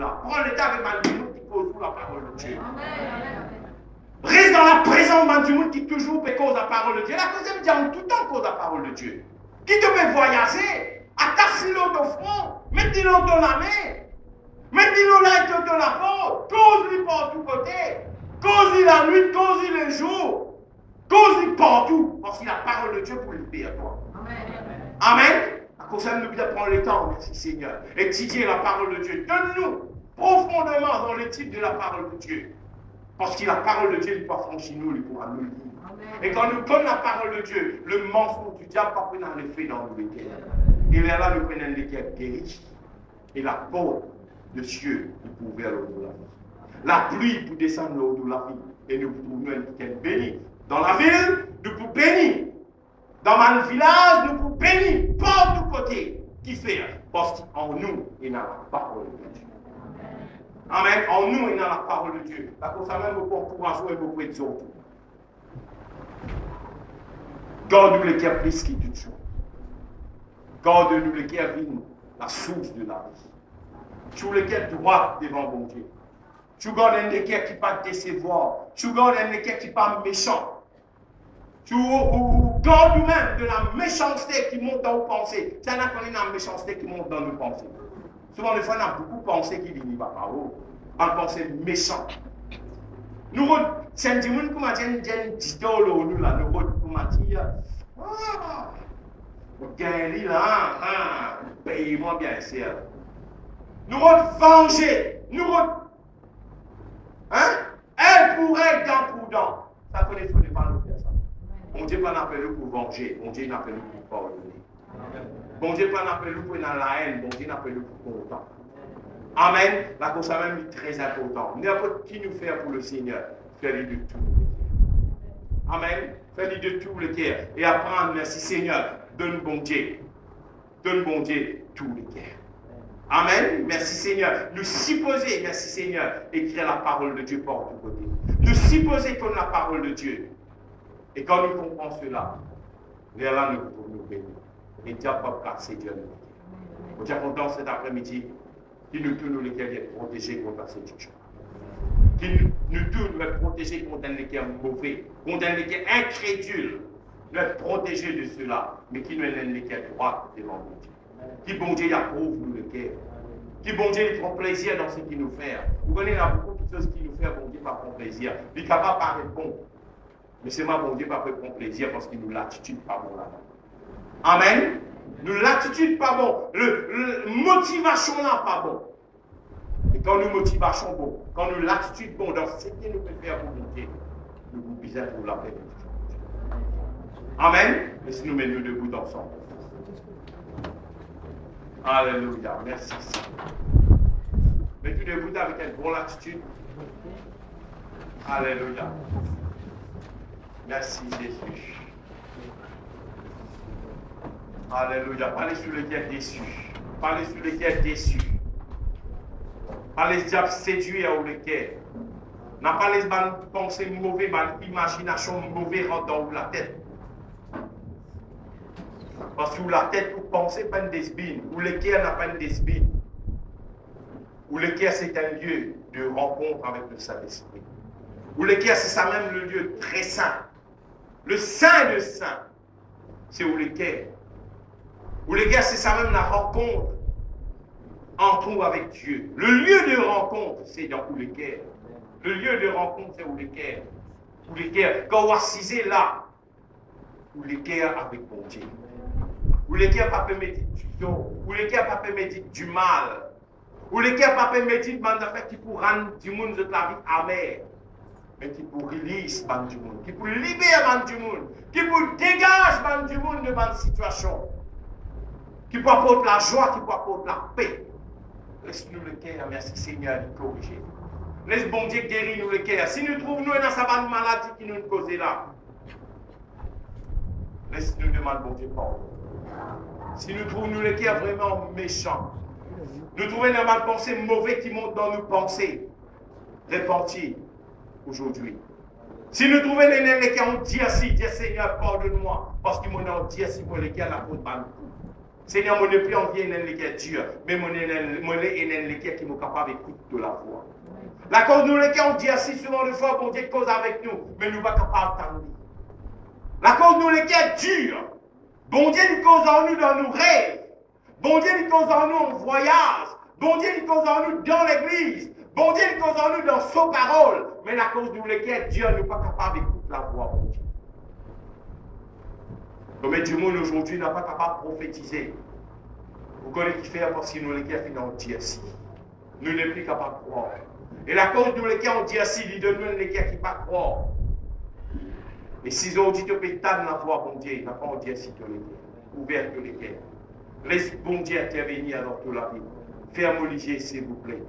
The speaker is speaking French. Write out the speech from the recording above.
là. Prends le temps avec Mandimoun qui cause la parole de Dieu. Reste dans la présence de Mandimoun qui toujours peut cause la parole de Dieu. La cause de Dieu, en tout temps cause la parole de Dieu. Qui te peut voyager, attache-le au front, mets-le dans la main, mets-le là et dans la peau, cause-lui par tous côtés, cause-lui la nuit, cause-lui le jour, cause-lui partout, parce qu'il a la parole de Dieu pour libérer toi. Amen. À cause de nous, de prendre le temps, merci Seigneur, étudier la parole de Dieu. Donne-nous profondément dans l'étude de la parole de Dieu. Parce que la parole de Dieu, il peut franchir nous, il pourra nous le dire. Et quand nous donnons la parole de Dieu, le mensonge du diable va prendre l'effet dans nos cœurs. Et là, nous prenons les cœurs guéris. Et la porte de cieux, nous pouvons ouvrir l'eau de la vie. La pluie pour descendre l'eau de la vie. Et nous pouvons être bénis. Dans la ville, nous pouvons bénir. Dans mon village, nous pouvons bénir. Par tous côtés. Qui fait? Parce qu'en nous, il y a la parole de Dieu. Amen. En nous, il y a la parole de Dieu. Parce que ça même beaucoup encourageant et beaucoup exhortant. Garde-nous les cœurs plus qui tout chose. Garde-nous les cœurs vignes, la source de la vie. Tu les cœurs droits devant mon Dieu. Tu gardes les cœurs qui ne pas décevoir. Tu gardes les cœurs qui ne pas méchants. Tu gardes nous-mêmes de la méchanceté qui monte dans nos pensées. C'est là qu'on est dans la méchanceté qui monte dans nos pensées. Souvent, des fois, on a beaucoup de pensées qui viennent par haut. En pensée méchante. Nous, c'est un dimanche comme un didolo, nous là, nous, comme un dire, ah, gagnez là, payez-moi bien sûr. Nous, venger, nous, hein, elle pourrait être dans prudent. Ça connaît, il ne faut pas nous faire ça. Bon Dieu, pas n'appelle nous pour venger, bon Dieu n'appelle nous pour pardonner. Bon Dieu, pas n'appelle nous pour dans la haine, bon Dieu n'appelle nous pour content. Amen. La cause même est très important. N'importe qui nous fait pour le Seigneur, fais-lui de tout. Amen. Fais-lui de tout le cœur. Et apprendre, merci Seigneur, donne bon Dieu. Donne bon Dieu tout le cœur. Amen. Merci Seigneur. Nous supposer, merci Seigneur, écrire la parole de Dieu par tous côtés. Nous supposer qu'on a la parole de Dieu. Et quand nous comprenons cela, vers là, nous pouvons nous bénir. Et Dieu va casser Dieu. On est content cet après-midi. Qui nous tourne les cœurs d'être protégés contre la séduction. Qui nous tourne de protéger contre les cœurs mauvais, contre les cœurs incrédules, de protéger de cela, mais qui nous donne les cœurs droits devant Dieu. Qui bon Dieu approuve nous le cœur. Qui bon Dieu prend plaisir dans ce qu'il nous fait. Vous connaissez, il y a beaucoup de choses qui nous fait, bon Dieu pas prendre plaisir. Il est capable de paraître bon. Mais c'est moi, bon Dieu, pas prendre plaisir parce qu'il nous l'attitude pas bon là-dedans. Amen. Nous l'attitude pas bon, le motivation là pas bon. Et quand nous motivation bon, quand nous l'attitude bon dans ce que nous pouvons faire pour nous Dieu, nous vous bisons pour la paix. Amen. Et si nous mettons debout ensemble. Alléluia. Merci. Mettez debout avec une bonne attitude. Alléluia. Merci Jésus. Alléluia. Parlez sur le cœur déçu. Parlez sur le cœur déçu. Parlez diable séduit ou le cœur. N'a pas les pensées mauvaises, imagination mauvaise rentre dans la tête. Parce que la tête, vous pensez pas une desbine. Ou le cœur n'a pas une desbine. Ou le cœur, c'est un lieu de rencontre avec le Saint-Esprit. Ou le cœur, c'est ça même le lieu très saint. Le saint de saint, c'est où le cœur. Où les gars, c'est ça même la rencontre entre nous avec Dieu. Le lieu de rencontre, c'est dans où les cœurs. Le lieu de rencontre, c'est où les cœurs. Où les cœurs. Quand on va assiser là, où les cœurs avec bon Dieu. Où les cœurs pas méditer du dos. Où les cœurs pas méditer du mal. Où les cœurs pas méditer de fait qui pour rendre du monde de la vie amère. Mais qui pour release ban du monde. Qui pour libérer ban du monde. Qui pour dégager ban du monde de ban situation. Qui peut apporter la joie, qui peut apporter la paix. Laisse-nous le cœur, merci Seigneur, de corriger. Laisse bon Dieu guérir nous le cœur. Si nous trouvons nous dans sa bonne maladie qui nous cause là, laisse-nous demander bon Dieu pardon. Si nous trouvons nous le cœur vraiment méchant, nous trouvons une mal pensée mauvaise qui monte dans nos pensées, répandir aujourd'hui. Si nous trouvons les cœurs, on dit ainsi, Dieu Seigneur, pardonne-moi, parce qu'ils m'ont dit ainsi pour les cœurs, la faute pas nous. Seigneur, mon plus envie est les cœurs durs, mais mon est les cœurs qui sont capables d'écouter de la voix. La cause nous les cœurs, on dit assez souvent de fois, bon Dieu cause avec nous, mais nous ne sommes pas capables d'entendre. La cause nous les cœurs durs, bon Dieu nous cause en nous dans nos rêves, bon Dieu nous cause en nous en voyage, bon Dieu nous cause en nous dans l'église, bon Dieu nous cause en nous dans son parole, mais la cause nous les cœurs durs, nous ne sommes pas capables d'écouter la voix, bon Dieu. Comme du monde aujourd'hui n'a pas capable de prophétiser. Vous connaissez qui fait parce que nous les cœurs finissent en Dieu. Nous ne sommes plus capables de croire. Et la cause nous les cœurs en Dieu, il donne nous les cœurs qui ne pas croire. Et si on dit que pétane la voix, bon Dieu, il n'a pas en Dieu si tu les cœurs. Ouvert que les cœurs. Laisse bon Dieu intervenir dans toute la vie. Ferme-le, s'il vous plaît.